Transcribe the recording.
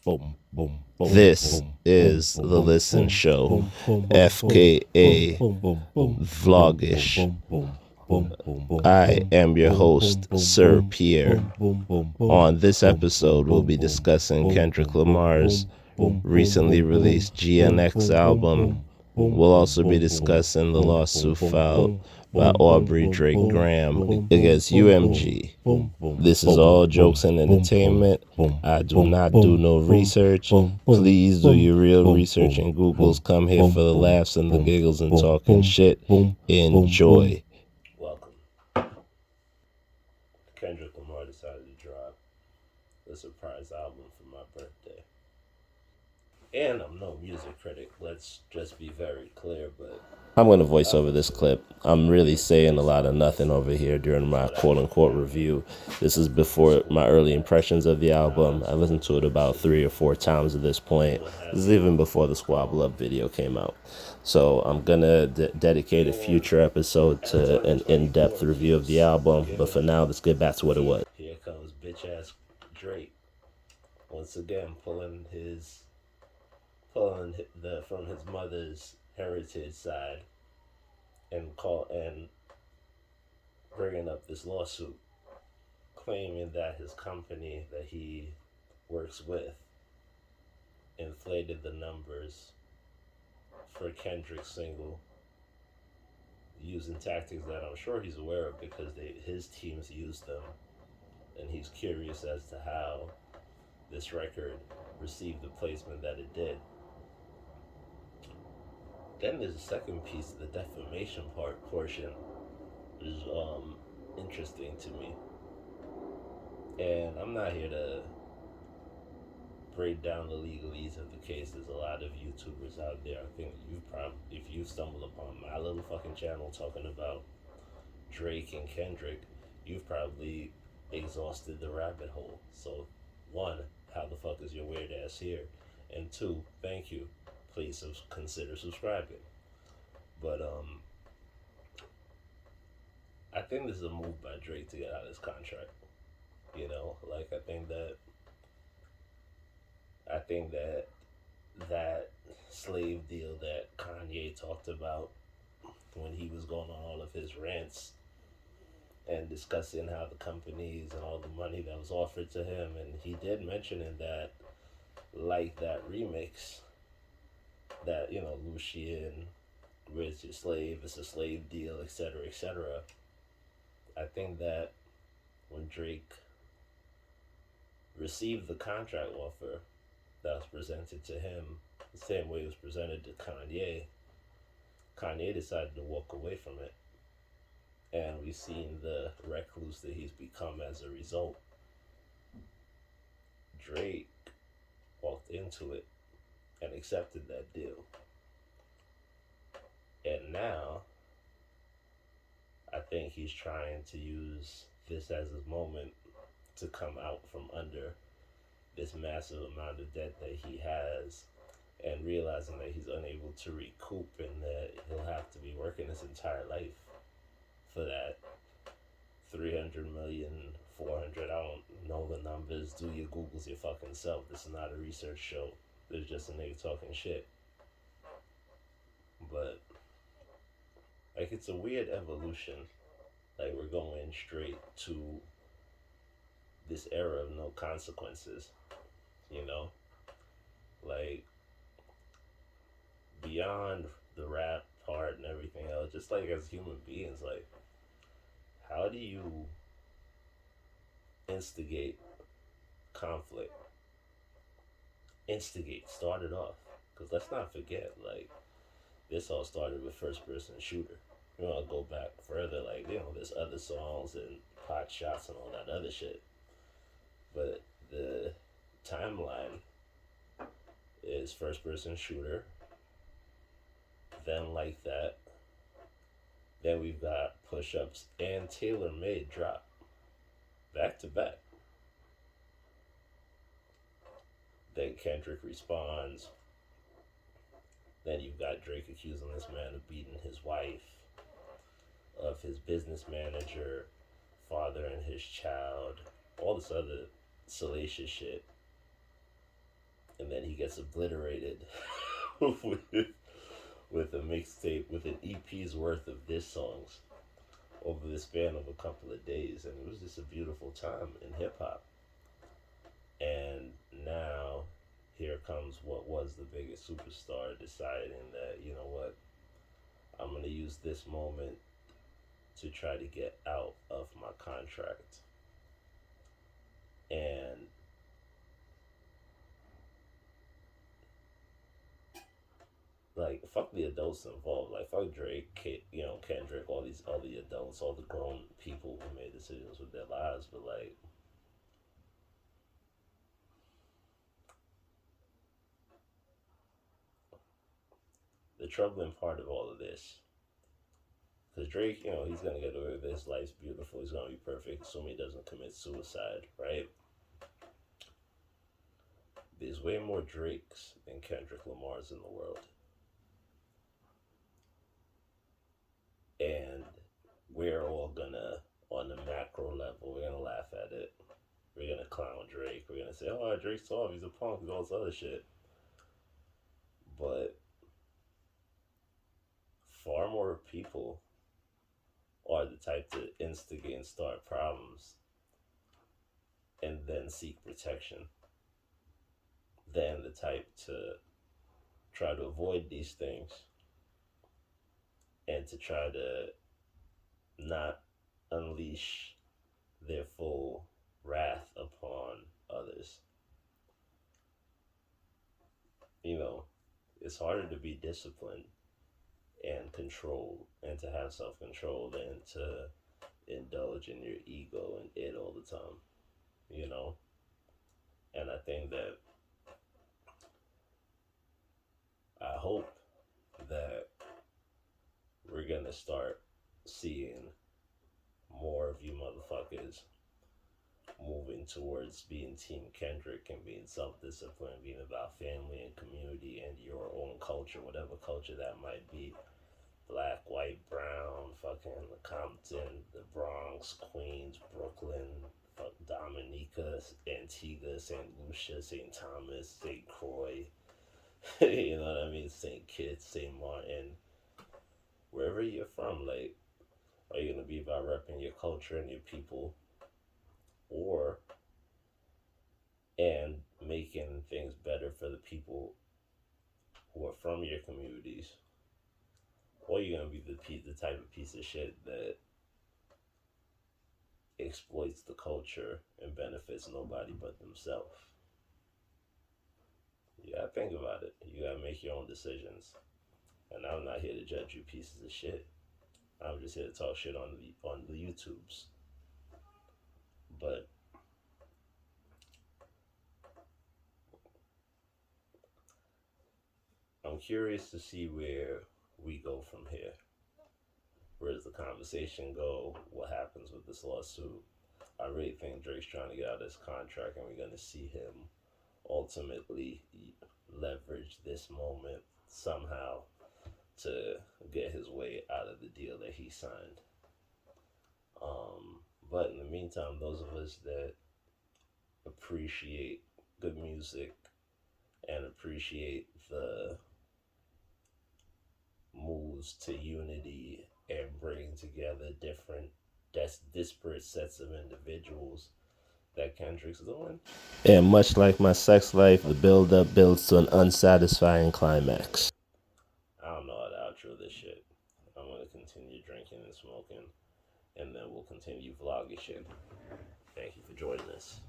This is the Listen Show, FKA Vlogish. I am your host, Sir Pierre. On this episode, we'll be discussing Kendrick Lamar's recently released GNX album. We'll also be discussing the lawsuit filed by Aubrey Drake Graham against UMG. This is all jokes and entertainment. I do not do no research. Please do your real research and Googles. Come here for the laughs and the giggles and talking shit. Enjoy. Welcome. Kendrick Lamar decided to drop a surprise album for my birthday. And I'm no music critic, let's just be very clear, but I'm going to voice over this clip. I'm really saying a lot of nothing over here during my quote-unquote review. This is before my early impressions of the album. I listened to it about 3 or 4 times at this point. This is even before the Squabble Up video came out. So I'm going to dedicate a future episode to an in-depth review of the album. But for now, let's get back to what it was. Here comes bitch-ass Drake. Once again, pulling from his mother's heritage side and bringing up this lawsuit, claiming that his company that he works with inflated the numbers for Kendrick's single using tactics that I'm sure he's aware of because his teams used them, and he's curious as to how this record received the placement that it did. Then there's a second piece, the defamation portion is interesting to me. And I'm not here to break down the legalese of the case. There's a lot of YouTubers out there. I think if you stumble upon my little fucking channel talking about Drake and Kendrick, you've probably exhausted the rabbit hole. So, 1, how the fuck is your weird ass here? And 2, thank you. Please consider subscribing. But I think this is a move by Drake to get out of his contract. You know, like I think that slave deal that Kanye talked about when he was going on all of his rants and discussing how the companies and all the money that was offered to him, and he did mention in that, like that remix, that, you know, Lucian, where's your slave, it's a slave deal, etc., etc. I think that when Drake received the contract offer that was presented to him, the same way it was presented to Kanye decided to walk away from it. And we've seen the recluse that he's become as a result. Drake walked into it and accepted that deal. And now, I think he's trying to use this as his moment to come out from under this massive amount of debt that he has, and realizing that he's unable to recoup and that he'll have to be working his entire life for that 300 million, 400, I don't know the numbers. Do your Googles your fucking self. This is not a research show. There's just a nigga talking shit. But, like, it's a weird evolution. Like, we're going straight to this era of no consequences, you know? Like, beyond the rap part and everything else, just like as human beings, like, how do you instigate conflict? Start it off. Because let's not forget, like, this all started with first person shooter. You know, I'll go back further, like, you know, there's other songs and pot shots and all that other shit. But the timeline is first person shooter, then Like That, then we've got Push Ups and Tailor Made drop back to back. Then Kendrick responds. Then you've got Drake accusing this man of beating his wife, of his business manager, fathering his child, all this other salacious shit. gets obliterated with with a mixtape with an EP's worth of diss songs over the span of a couple of days, and it was just a beautiful time in hip hop. And now here comes what was the biggest superstar deciding that, you know what, I'm going to use this moment to try to get out of my contract. And like, fuck the adults involved. Like, fuck Drake, Kendrick, all the adults, all the grown people who made decisions with their lives. But like, the troubling part of all of this, because Drake, he's gonna get away with this. Life's beautiful. He's gonna be perfect, assuming he doesn't commit suicide, right? There's way more Drakes than Kendrick Lamar's in the world, and we're all gonna, on the macro level, we're gonna laugh at it. We're gonna clown Drake. We're gonna say, "Oh, Drake's soft. He's a punk. He's all this other shit." But far more people are the type to instigate and start problems and then seek protection than the type to try to avoid these things and to try to not unleash their full wrath upon others. It's harder to be disciplined and controlled and to have self control than to indulge in your ego and it all the time, you know? And I think that I hope that we're gonna start seeing more of you motherfuckers moving towards being Team Kendrick and being self-disciplined, being about family and community and your own culture, whatever culture that might be. Black, white, brown, fucking Compton, the Bronx, Queens, Brooklyn, fuck Dominica, Antigua, St. Lucia, St. Thomas, St. Croix, you know what I mean? St. Kitts, St. Martin, wherever you're from, like, are you gonna be about repping your culture and your people, or and making things better for the people who are from your communities, or you're gonna be the type of piece of shit that exploits the culture and benefits nobody but themselves? You gotta think about it. You gotta make your own decisions. And I'm not here to judge you pieces of shit. I'm just here to talk shit on the YouTubes. But I'm curious to see where we go from here. Where does the conversation go? What happens with this lawsuit? I really think Drake's trying to get out of his contract, and we're going to see him ultimately leverage this moment somehow to get his way out of the deal that he signed. But in the meantime, those of us that appreciate good music and appreciate the moves to unity and bringing together different disparate sets of individuals that Kendrick's doing. And much like my sex life, the build-up builds to an unsatisfying climax. I don't know how to outro this shit. I'm going to continue drinking and smoking, and then we'll continue vlogging shit. Thank you for joining us.